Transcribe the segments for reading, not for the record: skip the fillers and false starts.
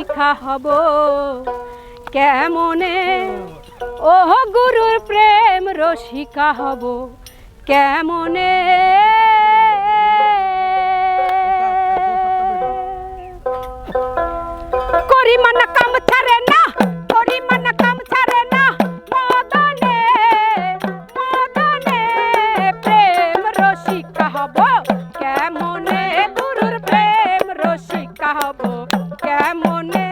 রসিকা হব কেমনে, ও গুরুর প্রেম রসিকা হব কেমনে। করি মানা কাম ছাড়ে না, করি মানা কাম ছাড়ে না, মদনে মদনে প্রেম রসিকা হব কেমনে, গুরুর প্রেম রসিকা হব কেমনে।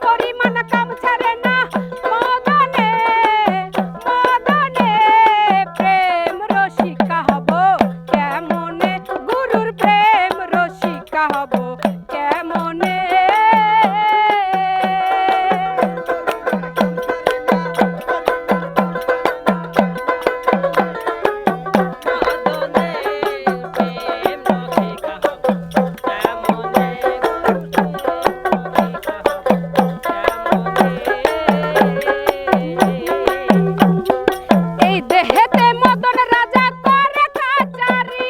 করি মানা কাম ছাড়ে না, মদনে মদনে প্রেম রসিকা হব কেমনে, গুরুর প্রেম রসিকা হব কেমনে। এই দেহেতে মদন রাজা করে কাচারি,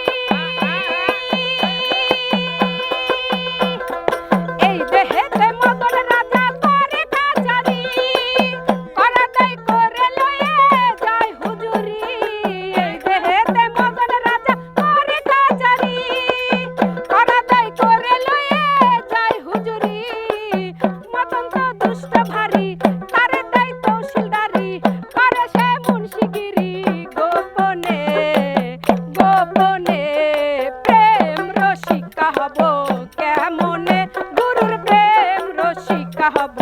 এই দেহেতে মদন রাজা করে কাচারি, করা দেয় করে লয়ে যায় হুজুরি। এই দেহেতে মদন রাজা করে কাচারি, করা দেয় করে লয়ে যায় হুজুরি। মদন তো দুষ্ট ভারী, তারে দেয় তহসিলদারি, করে সে মুন্সিগিরি গোপনে গোপনে প্রেম রসিকা হব কেমনে, গুরুর প্রেম রসিকা হব